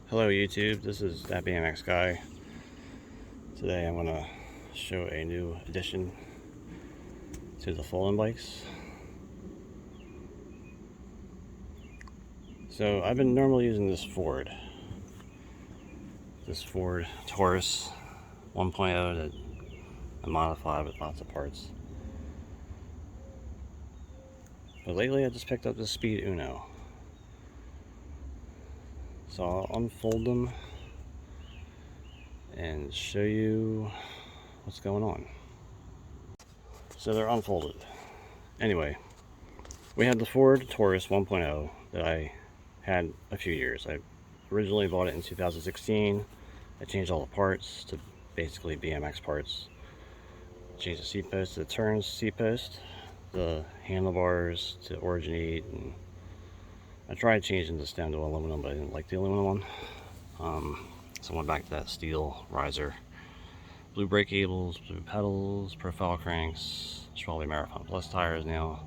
Hello YouTube, this is that BMX guy. Today I'm going to show a new addition to the folding bikes. So I've been normally using this Ford Taurus 1.0 that I modified with lots of parts. But lately I just picked up the Speed Uno. So I'll unfold them and show you what's going on. So they're unfolded. Anyway, we had the Ford Taurus 1.0 that I had a few years. I originally bought it in 2016. I changed all the parts to basically BMX parts. Changed the seat post to the turns seat post, the handlebars to Origin 8, and I tried changing this down to aluminum, but I didn't like the aluminum one. So I went back to that steel riser. Blue brake cables, blue pedals, profile cranks, Schwalbe Marathon Plus tires now.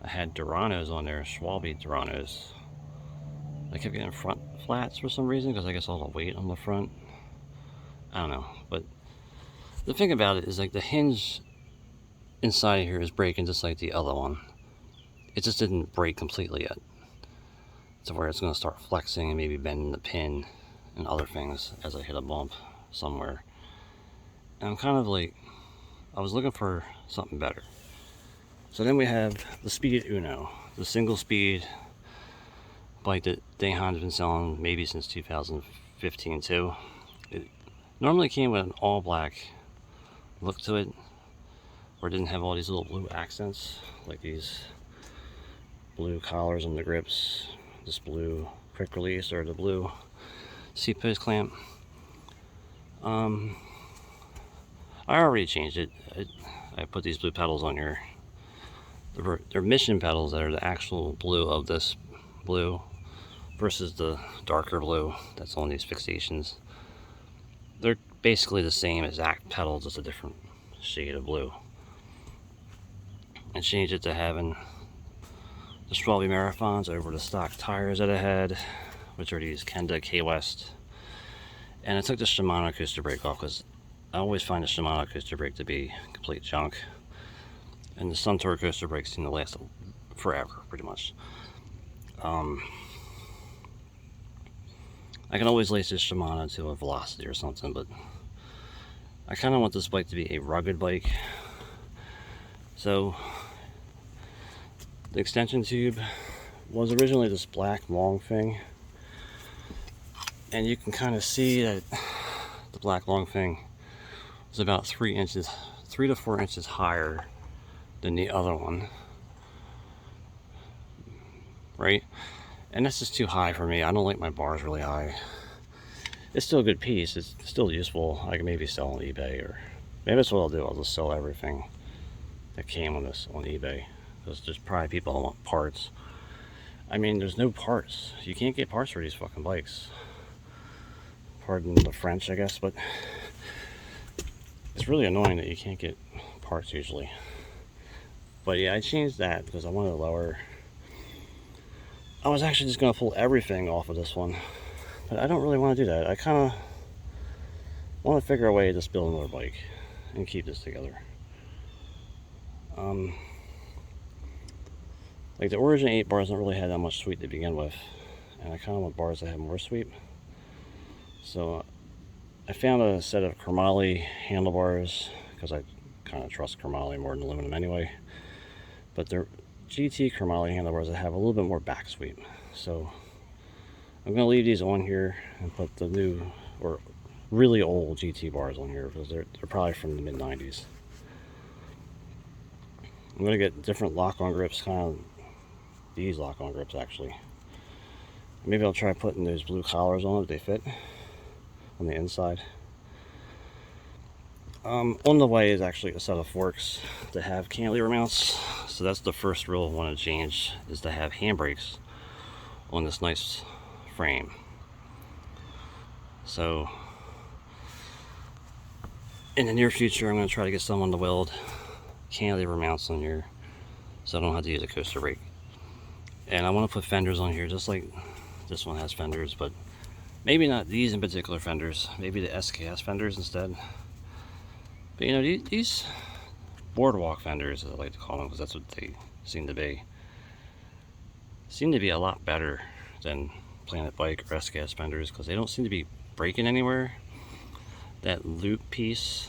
I had Duranos on there, Schwalbe Duranos. I kept getting front flats for some reason, because I guess all the weight on the front. I don't know, but the thing about it is, like, the hinge inside of here is breaking just like the other one. It just didn't break completely yet, to where it's going to start flexing and maybe bending the pin and other things as I hit a bump somewhere. And I'm kind of like, I was looking for something better. So then we have the Speed Uno, the single speed bike that Dahon has been selling maybe since 2015 too. It normally came with an all black look to it, or it didn't have all these little blue accents, like these blue collars on the grips, this blue quick release, or the blue seat post clamp. I already changed it. I put these blue pedals on here. They're mission pedals that are the actual blue of this blue versus the darker blue that's on these fixations. They're basically the same exact pedals, just a different shade of blue. And changed it to having the Schwalbe Marathons over the stock tires that I had, which are these Kenda K-West. And I took the Shimano coaster brake off, because I always find the Shimano coaster brake to be complete junk. And the Suntour coaster brakes seem to last forever, pretty much. I can always lace this Shimano to a Velocity or something, but I kind of want this bike to be a rugged bike. So the extension tube was originally this black long thing, and you can kind of see that the black long thing was about 3 to 4 inches higher than the other one, right? And that's just too high for me. I don't like my bars really high. It's still a good piece. It's still useful. I can maybe sell on eBay, or maybe that's what I'll do. I'll just sell everything that came on this on eBay, because there's probably people that want parts. I mean, there's no parts. You can't get parts for these fucking bikes. Pardon the French, I guess, but it's really annoying that you can't get parts usually. But yeah, I changed that because I wanted to lower. I was actually just going to pull everything off of this one, but I don't really want to do that. I kind of want to figure a way to just build another bike and keep this together. Like the Origin 8 bars don't really have that much sweep to begin with, and I kind of want bars that have more sweep. So I found a set of chromoly handlebars, because I kind of trust chromoly more than aluminum anyway. But they're GT chromoly handlebars that have a little bit more back sweep. So I'm going to leave these on here and put the new, or really old GT bars on here, because they're probably from the mid-90s. I'm going to get different lock-on grips, kind of these lock-on grips actually. Maybe I'll try putting those blue collars on if they fit on the inside. On the way is actually a set of forks to have cantilever mounts. So that's the first rule I want to change, is to have handbrakes on this nice frame. So in the near future, I'm going to try to get someone to weld cantilever mounts on here, so I don't have to use a coaster brake. And I want to put fenders on here, just like this one has fenders, but Maybe not these in particular fenders, maybe the SKS fenders instead. But you know, these boardwalk fenders, as I like to call them, because that's what they seem to be a lot better than Planet Bike or SKS fenders, because they don't seem to be breaking anywhere. That loop piece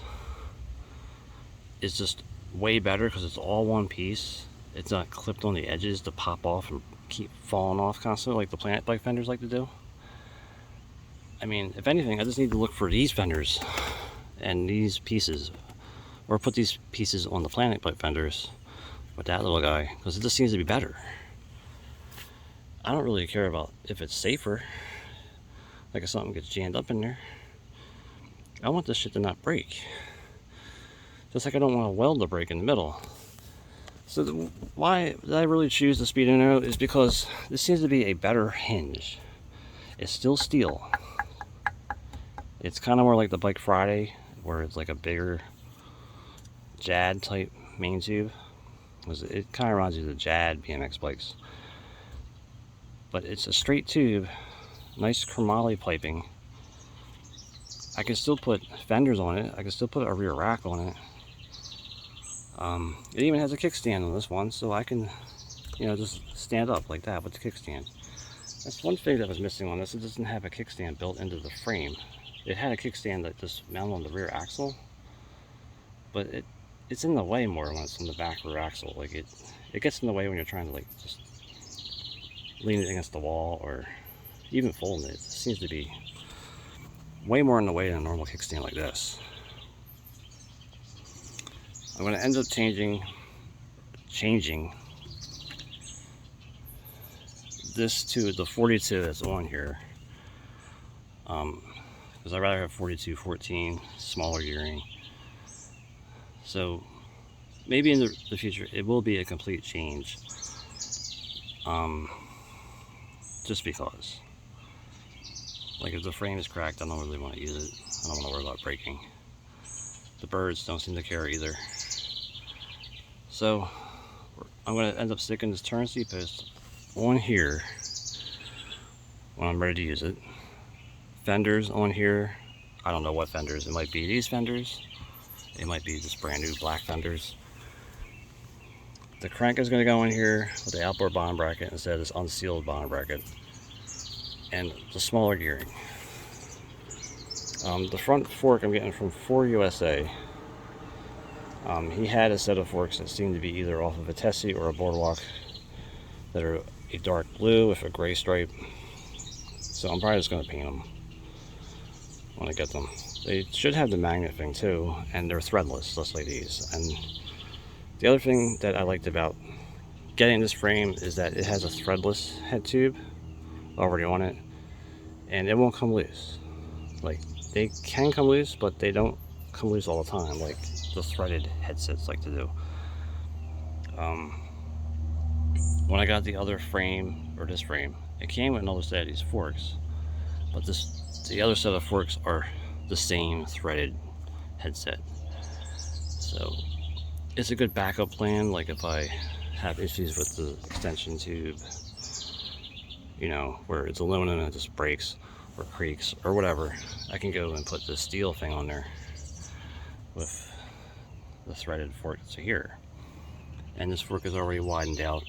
is just way better because it's all one piece. It's not clipped on the edges to pop off and keep falling off constantly like the Planet Bike fenders like to do. I mean, if anything, I just need to look for these fenders and these pieces, or put these pieces on the Planet Bike fenders with that little guy, because it just seems to be better. I don't really care about if it's safer, like if something gets jammed up in there. I want this shit to not break. Just like I don't want a weld to break in the middle. So why did I really choose the Speed Uno is because this seems to be a better hinge. It's still steel. It's kind of more like the Bike Friday, where it's like a bigger JAD type main tube. It kind of reminds you of the JAD BMX bikes. But it's a straight tube, nice chromoly piping. I can still put fenders on it. I can still put a rear rack on it. It even has a kickstand on this one, so I can, you know, just stand up like that with the kickstand. That's one thing that was missing on this. It doesn't have a kickstand built into the frame. It had a kickstand that just mounted on the rear axle, but it's in the way more when it's on the back rear axle. Like it gets in the way when you're trying to like just lean it against the wall or even folding it. It seems to be way more in the way than a normal kickstand like this. I'm going to end up changing this to the 42 that's on here, because I'd rather have 42-14, smaller gearing. So maybe in the future it will be a complete change, just because, like, if the frame is cracked, I don't really want to use it. I don't want to worry about breaking. The birds don't seem to care either. So I'm going to end up sticking this turn seat post on here when I'm ready to use it. Fenders on here. I don't know what fenders. It might be these fenders. It might be just brand new black fenders. The crank is going to go in here with the outboard bottom bracket instead of this unsealed bottom bracket. And the smaller gearing. The front fork I'm getting from Ford USA. He had a set of forks that seemed to be either off of a Tessie or a Boardwalk that are a dark blue with a gray stripe. So I'm probably just going to paint them when I get them. They should have the magnet thing too, and they're threadless, just like these. And the other thing that I liked about getting this frame is that it has a threadless head tube already on it, and it won't come loose. Like, they can come loose, but they don't come loose all the time like the threaded headsets like to do. When I got the other frame, or this frame, it came with another set of these forks, but the other set of forks are the same threaded headset. So it's a good backup plan, like if I have issues with the extension tube, you know, where it's aluminum and it just breaks or creaks or whatever, I can go and put this steel thing on there with the threaded fork to here. And this fork is already widened out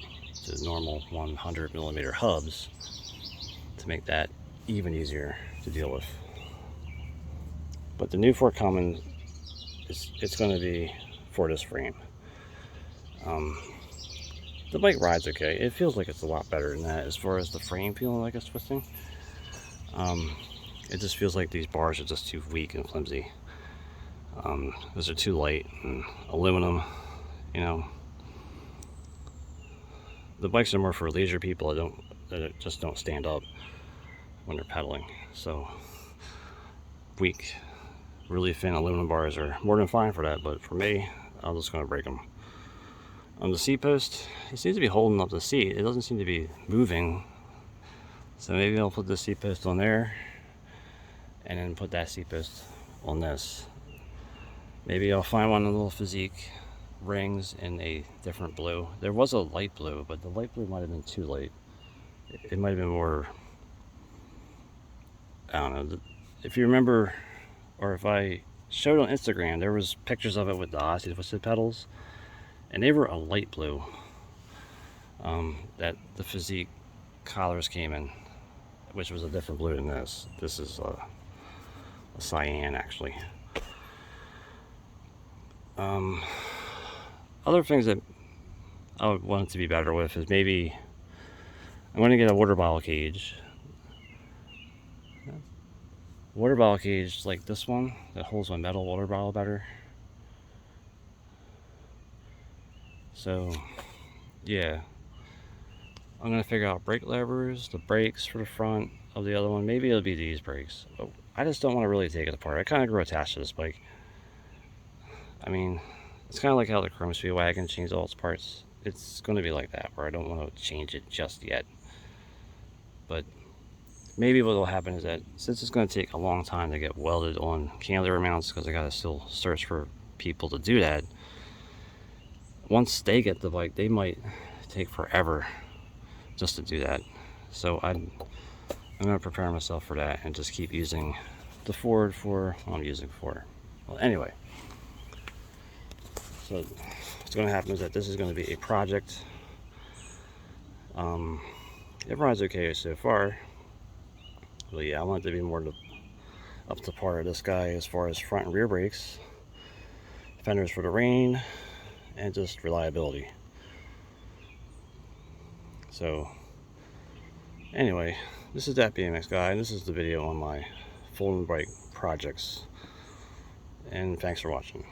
to normal 100mm hubs to make that even easier to deal with. But the new fork coming, it's going to be for this frame. The bike rides okay. It feels like it's a lot better than that as far as the frame feeling like it's twisting. It just feels like these bars are just too weak and flimsy. Those are too light and aluminum, you know. The bikes are more for leisure people that just don't stand up when they're pedaling. So weak, really thin aluminum bars are more than fine for that, but for me, I'm just going to break them. On the seat post, it seems to be holding up the seat. It doesn't seem to be moving. So maybe I'll put the seat post on there and then put that seat post on this. Maybe I'll find one of the little physique rings in a different blue. There was a light blue, but the light blue might have been too light. It might have been more I don't know, if you remember, or if I showed on Instagram, there was pictures of it with the Aussie twisted pedals, and they were a light blue. That the physique collars came in, which was a different blue than this. This is a cyan, actually. Other things that I would want it to be better with is maybe I'm going to get a water bottle cage. Water bottle cage like this one that holds my metal water bottle better. So yeah, I'm going to figure out brake levers, the brakes for the front of the other one. Maybe it'll be these brakes. But I just don't want to really take it apart. I kind of grew attached to this bike. I mean, it's kind of like how the Chrome Speedwagon changed all its parts. It's going to be like that, where I don't want to change it just yet. But maybe what will happen is that since it's going to take a long time to get welded on cantilever mounts, because I got to still search for people to do that, once they get the bike, they might take forever just to do that. So I'm going to prepare myself for that and just keep using the Ford for what I'm using for. Well, anyway, so what's going to happen is that this is going to be a project. It runs okay so far. Well, yeah, I want it to be more up to par of this guy as far as front and rear brakes, fenders for the rain, and just reliability. So anyway, this is that BMX guy, and this is the video on my folding bike projects, and thanks for watching.